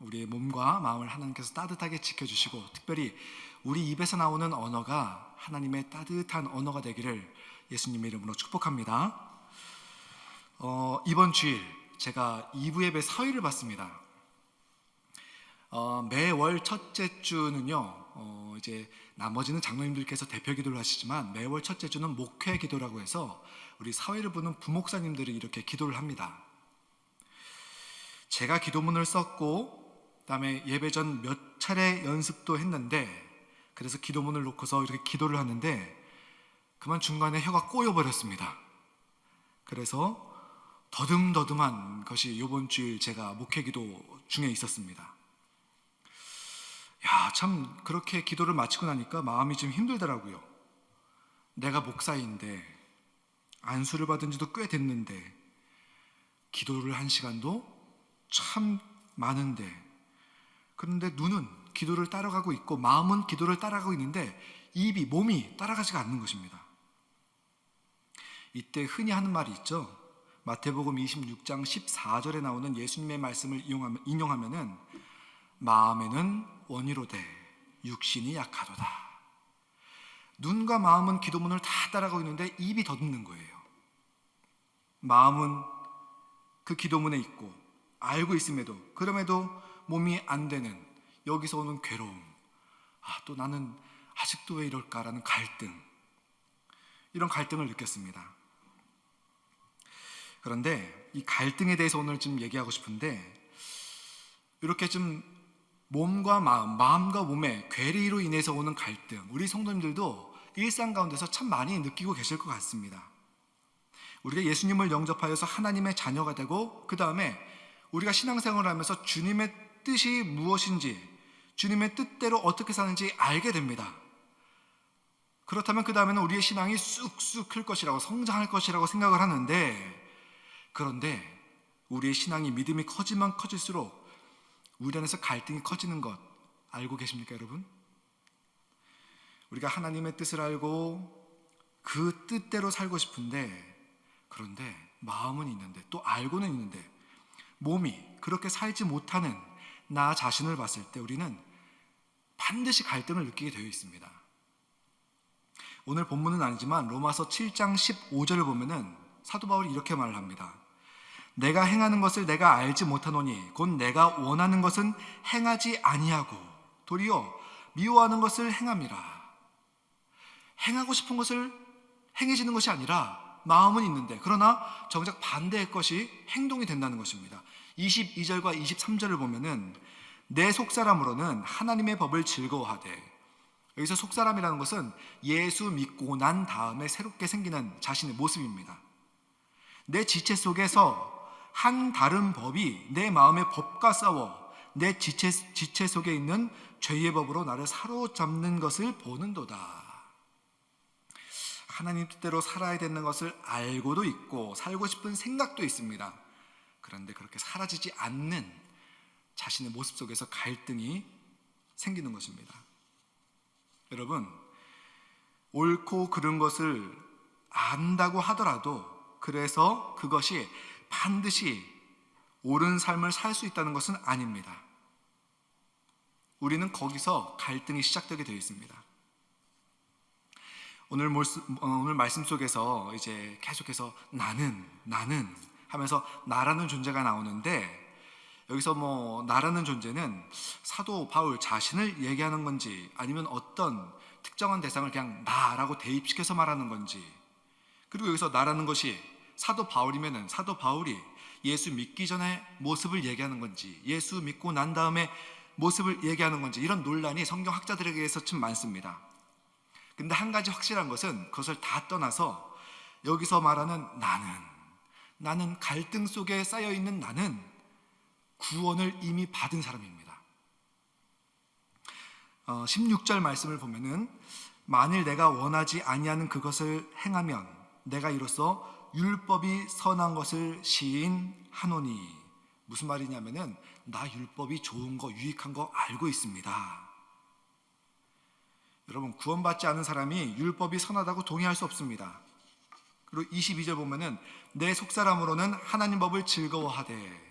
우리의 몸과 마음을 하나님께서 따뜻하게 지켜주시고, 특별히 우리 입에서 나오는 언어가 하나님의 따뜻한 언어가 되기를 예수님의 이름으로 축복합니다. 이번 주일 제가 2부 예배 사회를 받습니다. 매월 첫째 주는요, 이제 나머지는 장로님들께서 대표 기도를 하시지만 매월 첫째 주는 목회 기도라고 해서 우리 사회를 보는 부목사님들이 이렇게 기도를 합니다. 제가 기도문을 썼고 그다음에 예배 전 몇 차례 연습도 했는데, 그래서 기도문을 놓고서 이렇게 기도를 하는데 그만 중간에 혀가 꼬여버렸습니다. 그래서 더듬더듬한 것이 이번 주일 제가 목회 기도 중에 있었습니다. 참 그렇게 기도를 마치고 나니까 마음이 좀 힘들더라고요. 내가 목사인데, 안수를 받은 지도 꽤 됐는데, 기도를 한 시간도 참 많은데, 그런데 눈은 기도를 따라가고 있고 마음은 기도를 따라가고 있는데 몸이 따라가지가 않는 것입니다. 이때 흔히 하는 말이 있죠. 마태복음 26장 14절에 나오는 예수님의 말씀을 인용하면은 마음에는 원이로되 육신이 약하도다. 눈과 마음은 기도문을 다 따라가고 있는데 입이 더듬는 거예요. 마음은 그 기도문에 있고 알고 있음에도, 그럼에도 몸이 안 되는, 여기서 오는 괴로움, 또 나는 아직도 왜 이럴까라는 갈등, 이런 갈등을 느꼈습니다. 그런데 이 갈등에 대해서 오늘 좀 얘기하고 싶은데, 이렇게 좀 몸과 마음과 몸의 괴리로 인해서 오는 갈등, 우리 성도님들도 일상 가운데서 참 많이 느끼고 계실 것 같습니다. 우리가 예수님을 영접하여서 하나님의 자녀가 되고, 그 다음에 우리가 신앙생활을 하면서 주님의 뜻이 무엇인지, 주님의 뜻대로 어떻게 사는지 알게 됩니다. 그렇다면 그 다음에는 우리의 신앙이 쑥쑥 클 것이라고, 성장할 것이라고 생각을 하는데, 그런데 우리의 신앙이, 믿음이 커지면 커질수록 우리 안에서 갈등이 커지는 것 알고 계십니까, 여러분? 우리가 하나님의 뜻을 알고 그 뜻대로 살고 싶은데, 그런데 마음은 있는데, 또 알고는 있는데, 몸이 그렇게 살지 못하는 나 자신을 봤을 때 우리는 반드시 갈등을 느끼게 되어 있습니다. 오늘 본문은 아니지만 로마서 7장 15절을 보면은 사도 바울이 이렇게 말을 합니다. 내가 행하는 것을 내가 알지 못하노니 곧 내가 원하는 것은 행하지 아니하고 도리어 미워하는 것을 행함이라. 행하고 싶은 것을 행해지는 것이 아니라 마음은 있는데, 그러나 정작 반대의 것이 행동이 된다는 것입니다. 22절과 23절을 보면은 내 속사람으로는 하나님의 법을 즐거워하되, 여기서 속사람이라는 것은 예수 믿고 난 다음에 새롭게 생기는 자신의 모습입니다. 내 지체 속에서 한 다른 법이 내 마음의 법과 싸워 내 지체 속에 있는 죄의 법으로 나를 사로잡는 것을 보는도다. 하나님 뜻대로 살아야 되는 것을 알고도 있고 살고 싶은 생각도 있습니다. 그런데 그렇게 사라지지 않는 자신의 모습 속에서 갈등이 생기는 것입니다. 여러분, 옳고 그른 것을 안다고 하더라도, 그래서 그것이 반드시 옳은 삶을 살 수 있다는 것은 아닙니다. 우리는 거기서 갈등이 시작되게 되어 있습니다. 오늘 말씀 속에서 이제 계속해서 나는 하면서 나라는 존재가 나오는데, 여기서 나라는 존재는 사도 바울 자신을 얘기하는 건지, 아니면 어떤 특정한 대상을 그냥 나라고 대입시켜서 말하는 건지, 그리고 여기서 나라는 것이 사도 바울이면은 사도 바울이 예수 믿기 전에 모습을 얘기하는 건지, 예수 믿고 난 다음에 모습을 얘기하는 건지, 이런 논란이 성경 학자들에게서 참 많습니다. 근데 한 가지 확실한 것은, 그것을 다 떠나서 여기서 말하는 나는 갈등 속에 쌓여있는 나는 구원을 이미 받은 사람입니다. 16절 말씀을 보면은 만일 내가 원하지 아니하는 그것을 행하면 내가 이로써 율법이 선한 것을 시인하노니. 무슨 말이냐면은 나 율법이 좋은 거, 유익한 거 알고 있습니다. 여러분, 구원받지 않은 사람이 율법이 선하다고 동의할 수 없습니다. 그리고 22절 보면은 내 속사람으로는 하나님 법을 즐거워하되,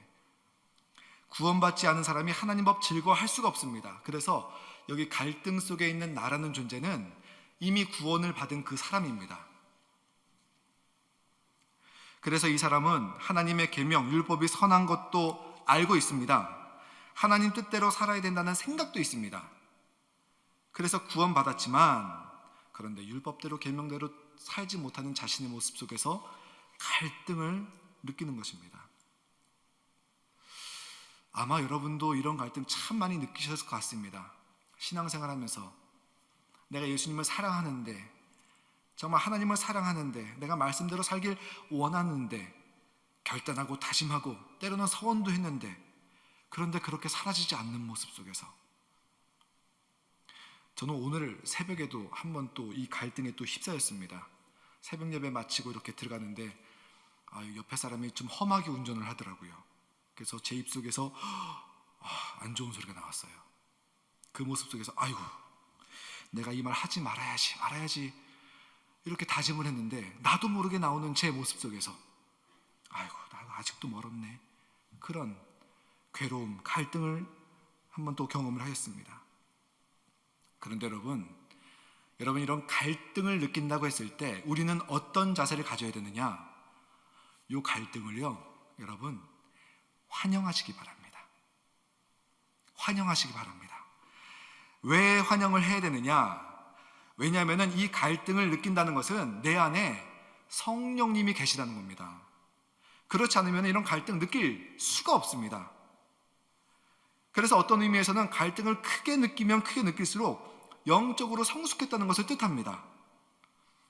구원받지 않은 사람이 하나님 법 즐거워할 수가 없습니다. 그래서 여기 갈등 속에 있는 나라는 존재는 이미 구원을 받은 그 사람입니다. 그래서 이 사람은 하나님의 계명, 율법이 선한 것도 알고 있습니다. 하나님 뜻대로 살아야 된다는 생각도 있습니다. 그래서 구원받았지만 그런데 율법대로 계명대로 살지 못하는 자신의 모습 속에서 갈등을 느끼는 것입니다. 아마 여러분도 이런 갈등 참 많이 느끼셨을 것 같습니다. 신앙생활하면서 내가 예수님을 사랑하는데, 정말 하나님을 사랑하는데, 내가 말씀대로 살길 원하는데, 결단하고 다짐하고 때로는 서원도 했는데, 그런데 그렇게 사라지지 않는 모습 속에서 저는 오늘 새벽에도 한번 또 이 갈등에 또 휩싸였습니다. 새벽 예배 마치고 이렇게 들어가는데 옆에 사람이 좀 험하게 운전을 하더라고요. 그래서 제 입속에서 안 좋은 소리가 나왔어요. 그 모습 속에서 아이고 내가 이 말 하지 말아야지 이렇게 다짐을 했는데 나도 모르게 나오는 제 모습 속에서 아이고 나도 아직도 멀었네, 그런 괴로움, 갈등을 한번 또 경험을 하였습니다. 그런데 여러분 이런 갈등을 느낀다고 했을 때 우리는 어떤 자세를 가져야 되느냐? 이 갈등을요, 여러분 환영하시기 바랍니다. 환영하시기 바랍니다. 왜 환영을 해야 되느냐? 왜냐하면 이 갈등을 느낀다는 것은 내 안에 성령님이 계시다는 겁니다. 그렇지 않으면 이런 갈등 느낄 수가 없습니다. 그래서 어떤 의미에서는 갈등을 크게 느끼면 크게 느낄수록 영적으로 성숙했다는 것을 뜻합니다.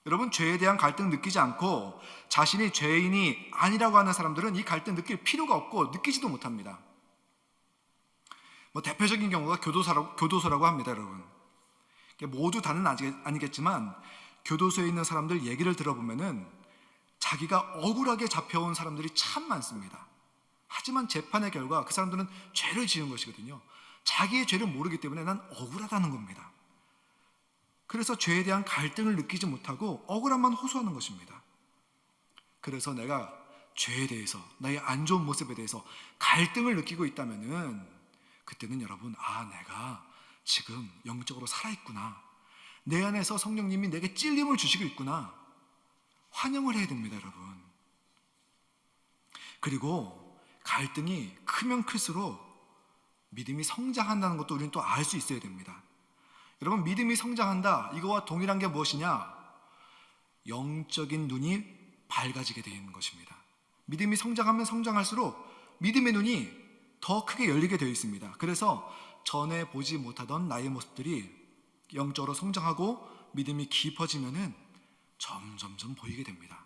여러분 죄에 대한 갈등 느끼지 않고 자신이 죄인이 아니라고 하는 사람들은 이 갈등 느낄 필요가 없고 느끼지도 못합니다. 대표적인 경우가 교도소라고 합니다. 여러분 모두 다는 아니겠지만 교도소에 있는 사람들 얘기를 들어보면은 자기가 억울하게 잡혀온 사람들이 참 많습니다. 하지만 재판의 결과 그 사람들은 죄를 지은 것이거든요. 자기의 죄를 모르기 때문에 난 억울하다는 겁니다. 그래서 죄에 대한 갈등을 느끼지 못하고 억울함만 호소하는 것입니다. 그래서 내가 죄에 대해서, 나의 안 좋은 모습에 대해서 갈등을 느끼고 있다면은 그때는 여러분 내가 지금 영적으로 살아있구나, 내 안에서 성령님이 내게 찔림을 주시고 있구나, 환영을 해야 됩니다. 여러분 그리고 갈등이 크면 클수록 믿음이 성장한다는 것도 우리는 또 알 수 있어야 됩니다. 여러분 믿음이 성장한다, 이거와 동일한 게 무엇이냐? 영적인 눈이 밝아지게 되는 것입니다. 믿음이 성장하면 성장할수록 믿음의 눈이 더 크게 열리게 되어 있습니다. 그래서 전에 보지 못하던 나의 모습들이 영적으로 성장하고 믿음이 깊어지면은 점점점 보이게 됩니다.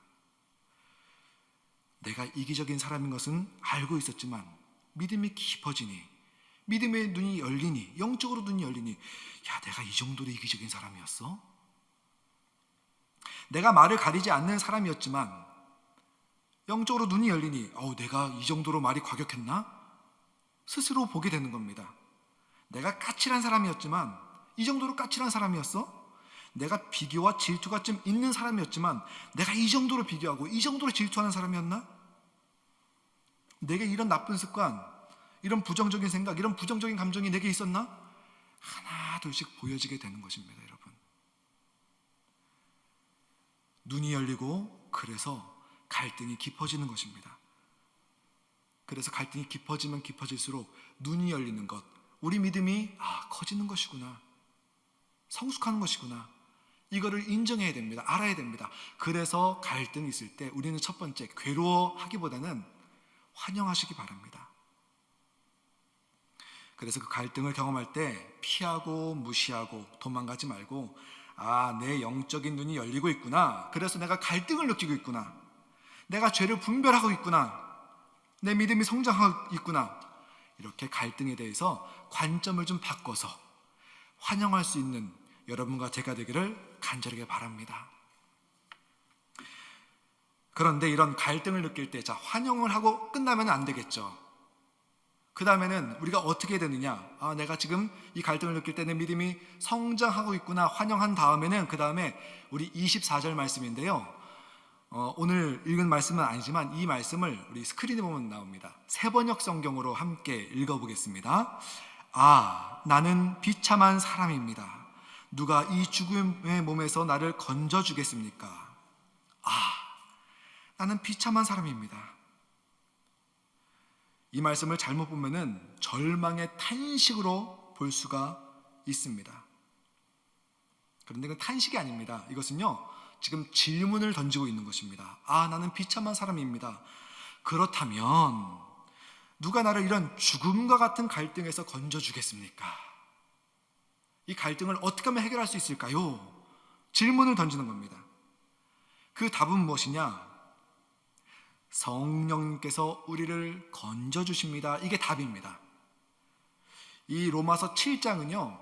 내가 이기적인 사람인 것은 알고 있었지만 믿음이 깊어지니, 믿음의 눈이 열리니, 영적으로 눈이 열리니 내가 이 정도로 이기적인 사람이었어? 내가 말을 가리지 않는 사람이었지만 영적으로 눈이 열리니 내가 이 정도로 말이 과격했나? 스스로 보게 되는 겁니다. 내가 까칠한 사람이었지만 이 정도로 까칠한 사람이었어? 내가 비교와 질투가 좀 있는 사람이었지만 내가 이 정도로 비교하고 이 정도로 질투하는 사람이었나? 내게 이런 나쁜 습관, 이런 부정적인 생각, 이런 부정적인 감정이 내게 있었나? 하나 둘씩 보여지게 되는 것입니다. 여러분 눈이 열리고 그래서 갈등이 깊어지는 것입니다. 그래서 갈등이 깊어지면 깊어질수록 눈이 열리는 것, 우리 믿음이 커지는 것이구나, 성숙하는 것이구나, 이거를 인정해야 됩니다. 알아야 됩니다. 그래서 갈등이 있을 때 우리는 첫 번째 괴로워하기보다는 환영하시기 바랍니다. 그래서 그 갈등을 경험할 때 피하고 무시하고 도망가지 말고 내 영적인 눈이 열리고 있구나, 그래서 내가 갈등을 느끼고 있구나, 내가 죄를 분별하고 있구나, 내 믿음이 성장하고 있구나, 이렇게 갈등에 대해서 관점을 좀 바꿔서 환영할 수 있는 여러분과 제가 되기를 간절하게 바랍니다. 그런데 이런 갈등을 느낄 때 환영을 하고 끝나면 안 되겠죠. 그 다음에는 우리가 어떻게 해야 되느냐? 내가 지금 이 갈등을 느낄 때 내 믿음이 성장하고 있구나 환영한 다음에는 그 다음에 우리 24절 말씀인데요, 오늘 읽은 말씀은 아니지만 이 말씀을 우리 스크린에 보면 나옵니다. 세번역 성경으로 함께 읽어보겠습니다. 아, 나는 비참한 사람입니다. 누가 이 죽음의 몸에서 나를 건져주겠습니까? 아, 나는 비참한 사람입니다. 이 말씀을 잘못 보면은 절망의 탄식으로 볼 수가 있습니다. 그런데 이건 탄식이 아닙니다. 이것은요, 지금 질문을 던지고 있는 것입니다. 아, 나는 비참한 사람입니다. 그렇다면 누가 나를 이런 죽음과 같은 갈등에서 건져주겠습니까? 이 갈등을 어떻게 하면 해결할 수 있을까요? 질문을 던지는 겁니다. 그 답은 무엇이냐? 성령님께서 우리를 건져주십니다. 이게 답입니다. 이 로마서 7장은요,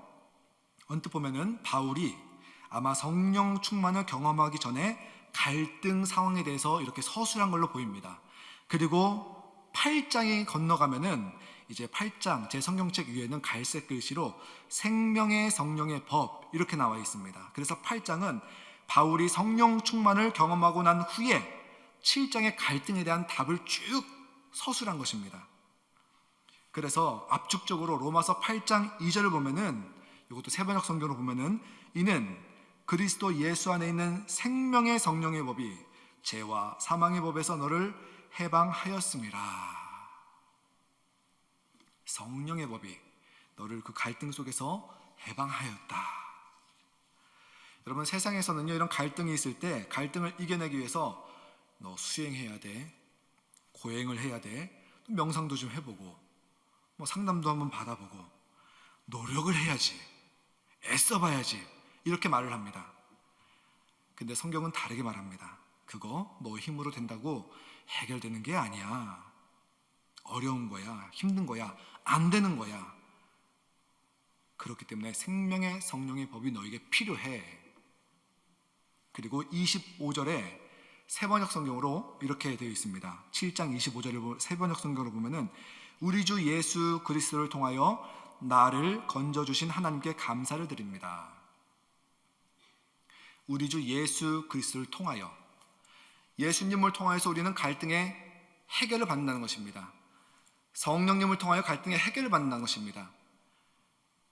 언뜻 보면은 바울이 아마 성령 충만을 경험하기 전에 갈등 상황에 대해서 이렇게 서술한 걸로 보입니다. 그리고 8장이 건너가면은 이제 8장 제 성경책 위에는 갈색 글씨로 생명의 성령의 법 이렇게 나와 있습니다. 그래서 8장은 바울이 성령 충만을 경험하고 난 후에 7장의 갈등에 대한 답을 쭉 서술한 것입니다. 그래서 압축적으로 로마서 8장 2절을 보면은, 이것도 세번역 성경으로 보면은, 이는 그리스도 예수 안에 있는 생명의 성령의 법이 죄와 사망의 법에서 너를 해방하였음이라. 성령의 법이 너를 그 갈등 속에서 해방하였다. 여러분, 세상에서는요, 이런 갈등이 있을 때 갈등을 이겨내기 위해서 너 수행해야 돼, 고행을 해야 돼, 명상도 좀 해보고, 상담도 한번 받아보고, 노력을 해야지, 애써봐야지, 이렇게 말을 합니다. 근데 성경은 다르게 말합니다. 그거 너 힘으로 된다고 해결되는 게 아니야. 어려운 거야, 힘든 거야, 안 되는 거야. 그렇기 때문에 생명의 성령의 법이 너에게 필요해. 그리고 25절에 세번역 성경으로 이렇게 되어 있습니다. 7장 25절을 세번역 성경으로 보면은, 우리 주 예수 그리스도를 통하여 나를 건져주신 하나님께 감사를 드립니다. 우리 주 예수 그리스도를 통하여, 예수님을 통하여서 우리는 갈등의 해결을 받는다는 것입니다. 성령님을 통하여 갈등의 해결을 받는다는 것입니다.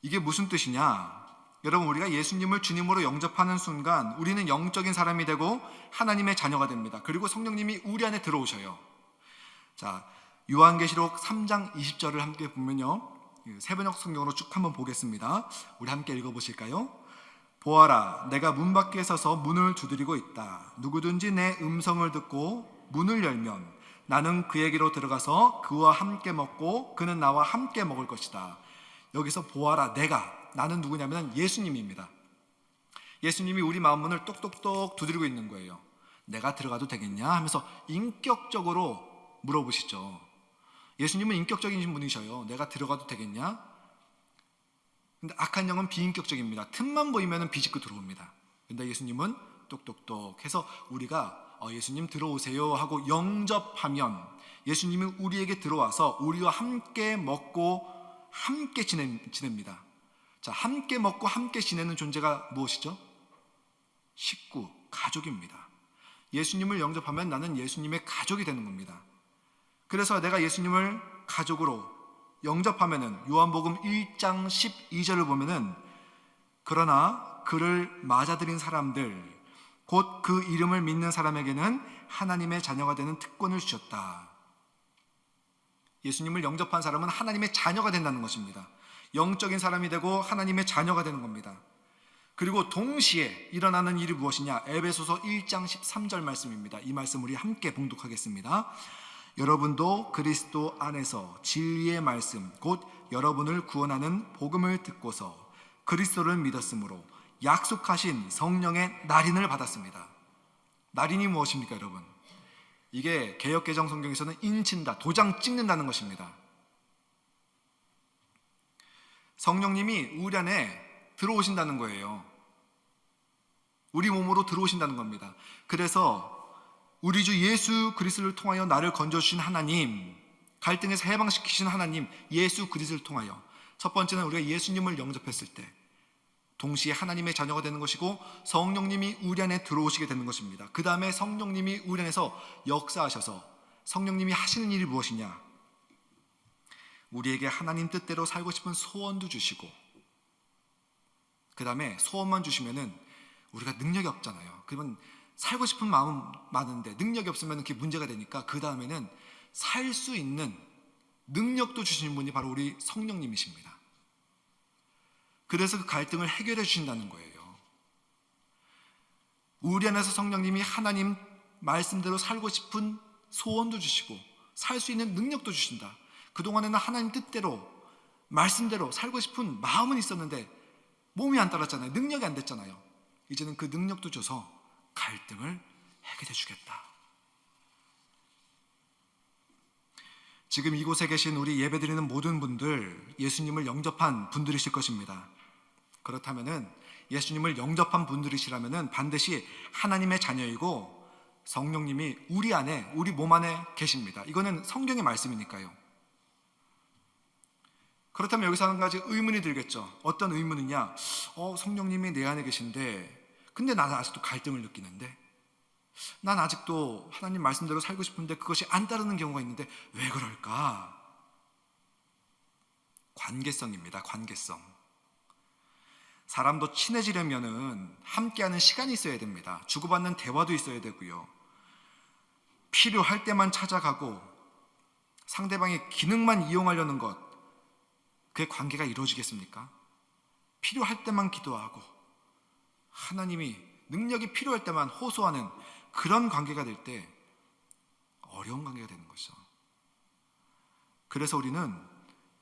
이게 무슨 뜻이냐? 여러분, 우리가 예수님을 주님으로 영접하는 순간 우리는 영적인 사람이 되고 하나님의 자녀가 됩니다. 그리고 성령님이 우리 안에 들어오셔요. 자, 요한계시록 3장 20절을 함께 보면요, 세번역 성경으로 쭉 한번 보겠습니다. 우리 함께 읽어보실까요? 보아라, 내가 문 밖에 서서 문을 두드리고 있다. 누구든지 내 음성을 듣고 문을 열면 나는 그에게로 들어가서 그와 함께 먹고 그는 나와 함께 먹을 것이다. 여기서 보아라, 나는 누구냐면 예수님입니다. 예수님이 우리 마음 문을 똑똑똑 두드리고 있는 거예요. 내가 들어가도 되겠냐 하면서 인격적으로 물어보시죠. 예수님은 인격적인 분이셔요. 내가 들어가도 되겠냐? 근데 악한 영은 비인격적입니다. 틈만 보이면 비집고 들어옵니다. 근데 예수님은 똑똑똑 해서 우리가 예수님 들어오세요 하고 영접하면 예수님이 우리에게 들어와서 우리와 함께 먹고 함께 지냅니다. 자, 함께 먹고 함께 지내는 존재가 무엇이죠? 식구, 가족입니다. 예수님을 영접하면 나는 예수님의 가족이 되는 겁니다. 그래서 내가 예수님을 가족으로 영접하면은 요한복음 1장 12절을 보면은, 그러나 그를 맞아들인 사람들 곧 그 이름을 믿는 사람에게는 하나님의 자녀가 되는 특권을 주셨다. 예수님을 영접한 사람은 하나님의 자녀가 된다는 것입니다. 영적인 사람이 되고 하나님의 자녀가 되는 겁니다. 그리고 동시에 일어나는 일이 무엇이냐? 에베소서 1장 13절 말씀입니다. 이 말씀 우리 함께 봉독하겠습니다. 여러분도 그리스도 안에서 진리의 말씀 곧 여러분을 구원하는 복음을 듣고서 그리스도를 믿었으므로 약속하신 성령의 날인을 받았습니다. 날인이 무엇입니까, 여러분? 이게 개역개정 성경에서는 인친다, 도장 찍는다는 것입니다. 성령님이 우리 안에 들어오신다는 거예요. 우리 몸으로 들어오신다는 겁니다. 그래서 우리 주 예수 그리스도를 통하여 나를 건져주신 하나님, 갈등에서 해방시키신 하나님 예수 그리스도를 통하여, 첫 번째는 우리가 예수님을 영접했을 때 동시에 하나님의 자녀가 되는 것이고 성령님이 우리 안에 들어오시게 되는 것입니다. 그 다음에 성령님이 우리 안에서 역사하셔서 성령님이 하시는 일이 무엇이냐? 우리에게 하나님 뜻대로 살고 싶은 소원도 주시고, 그 다음에 소원만 주시면은 우리가 능력이 없잖아요. 그러면 살고 싶은 마음 많은데 능력이 없으면 그게 문제가 되니까 그 다음에는 살 수 있는 능력도 주시는 분이 바로 우리 성령님이십니다. 그래서 그 갈등을 해결해 주신다는 거예요. 우리 안에서 성령님이 하나님 말씀대로 살고 싶은 소원도 주시고 살 수 있는 능력도 주신다. 그동안에는 하나님 뜻대로 말씀대로 살고 싶은 마음은 있었는데 몸이 안 따랐잖아요. 능력이 안 됐잖아요. 이제는 그 능력도 줘서 갈등을 해결해 주겠다. 지금 이곳에 계신 우리 예배드리는 모든 분들 예수님을 영접한 분들이실 것입니다. 그렇다면은 예수님을 영접한 분들이시라면은 반드시 하나님의 자녀이고 성령님이 우리 안에, 우리 몸 안에 계십니다. 이거는 성경의 말씀이니까요. 그렇다면 여기서 한 가지 의문이 들겠죠. 어떤 의문이냐? 성령님이 내 안에 계신데 근데 나는 아직도 갈등을 느끼는데, 난 아직도 하나님 말씀대로 살고 싶은데 그것이 안 따르는 경우가 있는데 왜 그럴까? 관계성입니다. 관계성. 사람도 친해지려면은 함께하는 시간이 있어야 됩니다. 주고받는 대화도 있어야 되고요. 필요할 때만 찾아가고 상대방의 기능만 이용하려는 것, 그의 관계가 이루어지겠습니까? 필요할 때만 기도하고 하나님이 능력이 필요할 때만 호소하는 그런 관계가 될 때 어려운 관계가 되는 것이죠. 그래서 우리는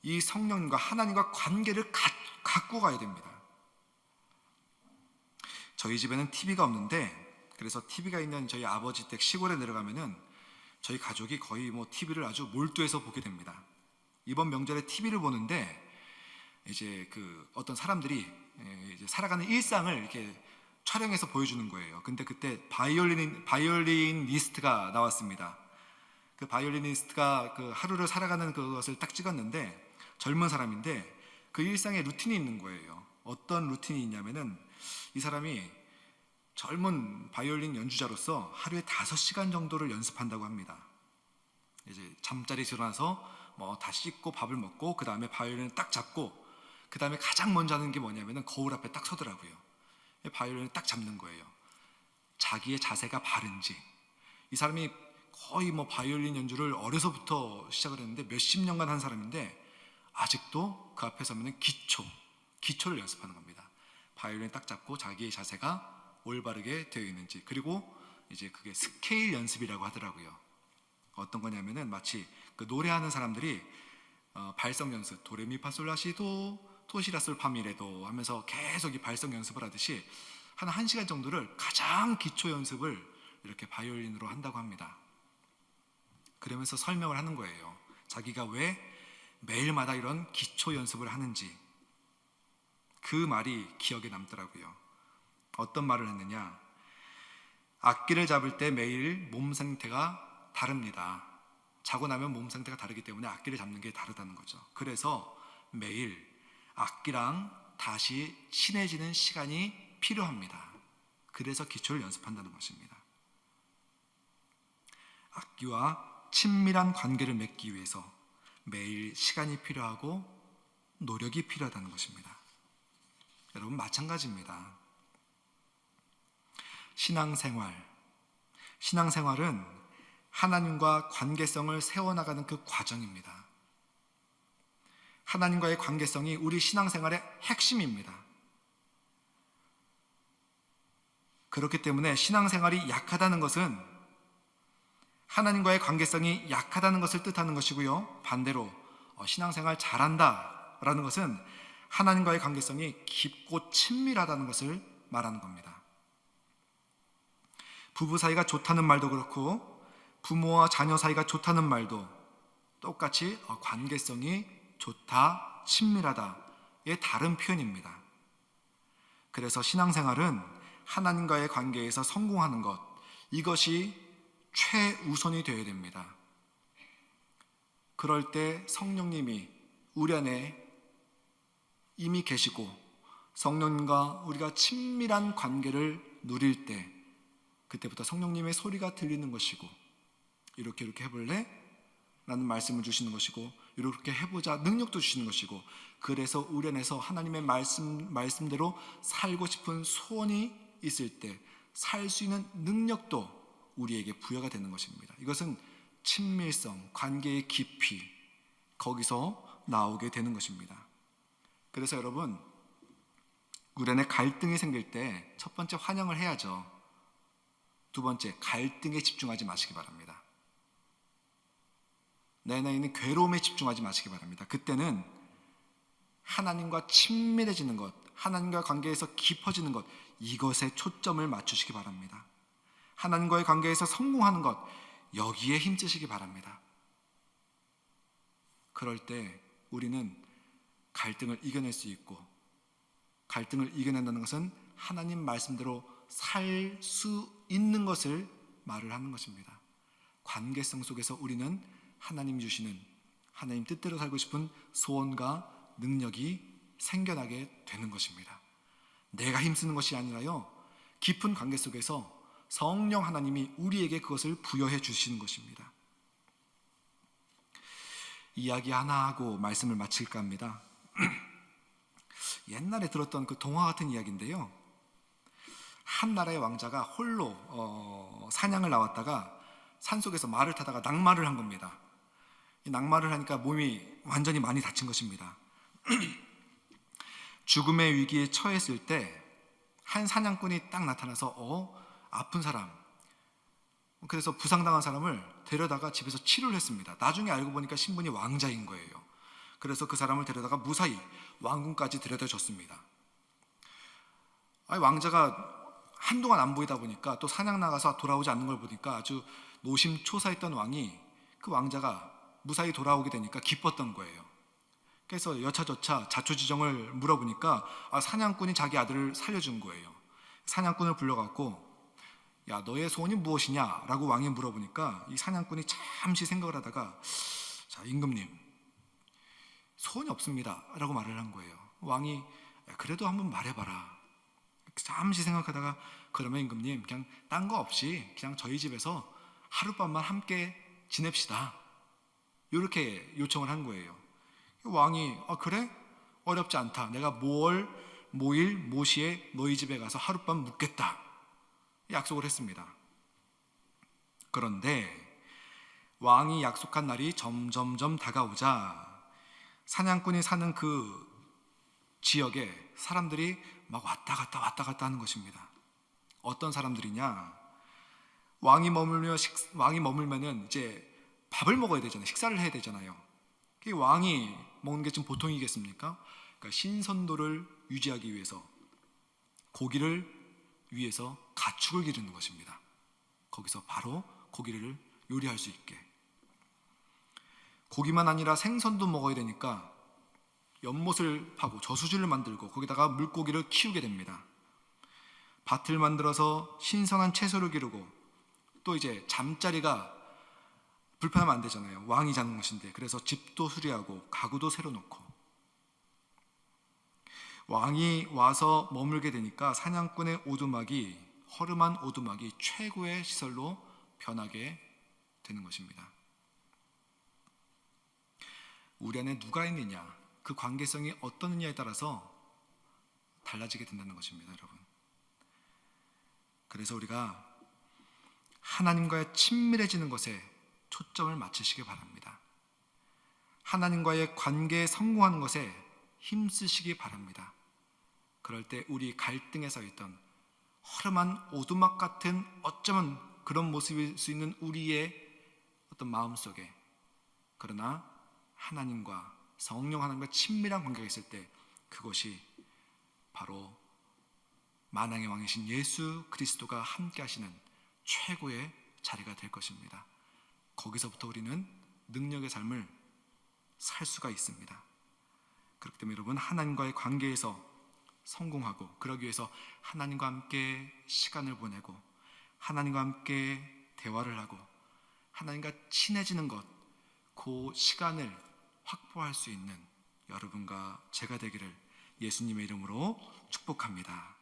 이 성령님과 하나님과 관계를 갖고 가야 됩니다. 저희 집에는 TV가 없는데, 그래서 TV가 있는 저희 아버지 댁 시골에 내려가면은 저희 가족이 거의 TV를 아주 몰두해서 보게 됩니다. 이번 명절에 TV를 보는데 이제 어떤 사람들이 이제 살아가는 일상을 이렇게 촬영해서 보여주는 거예요. 근데 그때 바이올리니스트가 나왔습니다. 그 바이올리니스트가 그 하루를 살아가는 그것을 딱 찍었는데 젊은 사람인데 그 일상에 루틴이 있는 거예요. 어떤 루틴이 있냐면은 이 사람이 젊은 바이올린 연주자로서 하루에 5시간 정도를 연습한다고 합니다. 이제 잠자리에서 일어나서 다 씻고 밥을 먹고 그 다음에 바이올린을 딱 잡고 그 다음에 가장 먼저 하는 게 뭐냐면은 거울 앞에 딱 서더라고요. 바이올린을 딱 잡는 거예요. 자기의 자세가 바른지. 이 사람이 거의 바이올린 연주를 어려서부터 시작을 했는데 몇십 년간 한 사람인데 아직도 그 앞에 서면은 기초를 연습하는 겁니다. 바이올린 딱 잡고 자기의 자세가 올바르게 되어 있는지. 그리고 이제 그게 스케일 연습이라고 하더라고요. 어떤 거냐면은 마치 그 노래하는 사람들이 발성 연습, 도레미파솔라시도 토시라솔파미레도 하면서 계속 이 발성 연습을 하듯이 한 1시간 정도를 가장 기초 연습을 이렇게 바이올린으로 한다고 합니다. 그러면서 설명을 하는 거예요. 자기가 왜 매일마다 이런 기초 연습을 하는지. 그 말이 기억에 남더라고요. 어떤 말을 했느냐? 악기를 잡을 때 매일 몸 상태가 다릅니다. 자고 나면 몸 상태가 다르기 때문에 악기를 잡는 게 다르다는 거죠. 그래서 매일 악기랑 다시 친해지는 시간이 필요합니다. 그래서 기초를 연습한다는 것입니다. 악기와 친밀한 관계를 맺기 위해서 매일 시간이 필요하고 노력이 필요하다는 것입니다. 여러분 마찬가지입니다. 신앙생활은 하나님과 관계성을 세워나가는 그 과정입니다. 하나님과의 관계성이 우리 신앙생활의 핵심입니다. 그렇기 때문에 신앙생활이 약하다는 것은 하나님과의 관계성이 약하다는 것을 뜻하는 것이고요. 반대로 신앙생활 잘한다라는 것은 하나님과의 관계성이 깊고 친밀하다는 것을 말하는 겁니다. 부부 사이가 좋다는 말도 그렇고 부모와 자녀 사이가 좋다는 말도 똑같이 관계성이 좋다, 친밀하다의 다른 표현입니다. 그래서 신앙생활은 하나님과의 관계에서 성공하는 것, 이것이 최우선이 되어야 됩니다. 그럴 때 성령님이 우리 안에 이미 계시고 성령님과 우리가 친밀한 관계를 누릴 때 그때부터 성령님의 소리가 들리는 것이고, 이렇게 해볼래? 라는 말씀을 주시는 것이고, 이렇게 해보자 능력도 주시는 것이고, 그래서 우리 안에서 하나님의 말씀대로 살고 싶은 소원이 있을 때 살 수 있는 능력도 우리에게 부여가 되는 것입니다. 이것은 친밀성, 관계의 깊이, 거기서 나오게 되는 것입니다. 그래서 여러분, 우리 안에 갈등이 생길 때 첫 번째 환영을 해야죠. 두 번째, 갈등에 집중하지 마시기 바랍니다. 내 안에 있는 괴로움에 집중하지 마시기 바랍니다. 그때는 하나님과 친밀해지는 것, 하나님과 관계에서 깊어지는 것, 이것에 초점을 맞추시기 바랍니다. 하나님과의 관계에서 성공하는 것, 여기에 힘쓰시기 바랍니다. 그럴 때 우리는 갈등을 이겨낼 수 있고, 갈등을 이겨낸다는 것은 하나님 말씀대로 살 수 있는 것을 말을 하는 것입니다. 관계성 속에서 우리는 하나님 주시는, 하나님 뜻대로 살고 싶은 소원과 능력이 생겨나게 되는 것입니다. 내가 힘쓰는 것이 아니라요, 깊은 관계 속에서 성령 하나님이 우리에게 그것을 부여해 주시는 것입니다. 이야기 하나 하고 말씀을 마칠까 합니다. 옛날에 들었던 그 동화 같은 이야기인데요, 한 나라의 왕자가 홀로 사냥을 나왔다가 산속에서 말을 타다가 낙마를 한 겁니다. 이 낙마를 하니까 몸이 완전히 많이 다친 것입니다. 죽음의 위기에 처했을 때 한 사냥꾼이 딱 나타나서 아픈 사람, 그래서 부상당한 사람을 데려다가 집에서 치료를 했습니다. 나중에 알고 보니까 신분이 왕자인 거예요. 그래서 그 사람을 데려다가 무사히 왕궁까지 데려다 줬습니다. 왕자가 한동안 안 보이다 보니까, 또 사냥 나가서 돌아오지 않는 걸 보니까 아주 노심초사했던 왕이 그 왕자가 무사히 돌아오게 되니까 기뻤던 거예요. 그래서 여차저차 자초지종을 물어보니까 사냥꾼이 자기 아들을 살려준 거예요. 사냥꾼을 불러갖고, 야, 너의 소원이 무엇이냐? 라고 왕이 물어보니까 이 사냥꾼이 잠시 생각을 하다가, 자, 임금님, 소원이 없습니다 라고 말을 한 거예요. 왕이, 그래도 한번 말해봐라. 잠시 생각하다가, 그러면 임금님, 그냥 딴 거 없이 그냥 저희 집에서 하룻밤만 함께 지냅시다, 이렇게 요청을 한 거예요. 왕이, 그래? 어렵지 않다. 내가 모일, 모시에 너희 집에 가서 하룻밤 묵겠다, 약속을 했습니다. 그런데 왕이 약속한 날이 점점점 다가오자 사냥꾼이 사는 그 지역에 사람들이 막 왔다 갔다 하는 것입니다. 어떤 사람들이냐? 왕이 머물면은 이제 밥을 먹어야 되잖아요. 식사를 해야 되잖아요. 왕이 먹는 게 좀 보통이겠습니까? 그러니까 신선도를 유지하기 위해서, 고기를 위해서 가축을 기르는 것입니다. 거기서 바로 고기를 요리할 수 있게. 고기만 아니라 생선도 먹어야 되니까 연못을 파고 저수지를 만들고 거기다가 물고기를 키우게 됩니다. 밭을 만들어서 신선한 채소를 기르고, 또 이제 잠자리가 불편하면 안 되잖아요. 왕이 자는 것인데. 그래서 집도 수리하고 가구도 새로 놓고. 왕이 와서 머물게 되니까 사냥꾼의 오두막이, 허름한 오두막이 최고의 시설로 변하게 되는 것입니다. 우리 안에 누가 있느냐, 그 관계성이 어떠느냐에 따라서 달라지게 된다는 것입니다, 여러분. 그래서 우리가 하나님과의 친밀해지는 것에 초점을 맞추시기 바랍니다. 하나님과의 관계에 성공하는 것에 힘쓰시기 바랍니다. 그럴 때 우리 갈등에서 있던 허름한 오두막 같은, 어쩌면 그런 모습일 수 있는 우리의 어떤 마음속에, 그러나 하나님과, 성령 하나님과 친밀한 관계가 있을 때 그것이 바로 만왕의 왕이신 예수 그리스도가 함께 하시는 최고의 자리가 될 것입니다. 거기서부터 우리는 능력의 삶을 살 수가 있습니다. 그렇기 때문에 여러분, 하나님과의 관계에서 성공하고, 그러기 위해서 하나님과 함께 시간을 보내고, 하나님과 함께 대화를 하고, 하나님과 친해지는 것, 그 시간을 확보할 수 있는 여러분과 제가 되기를 예수님의 이름으로 축복합니다.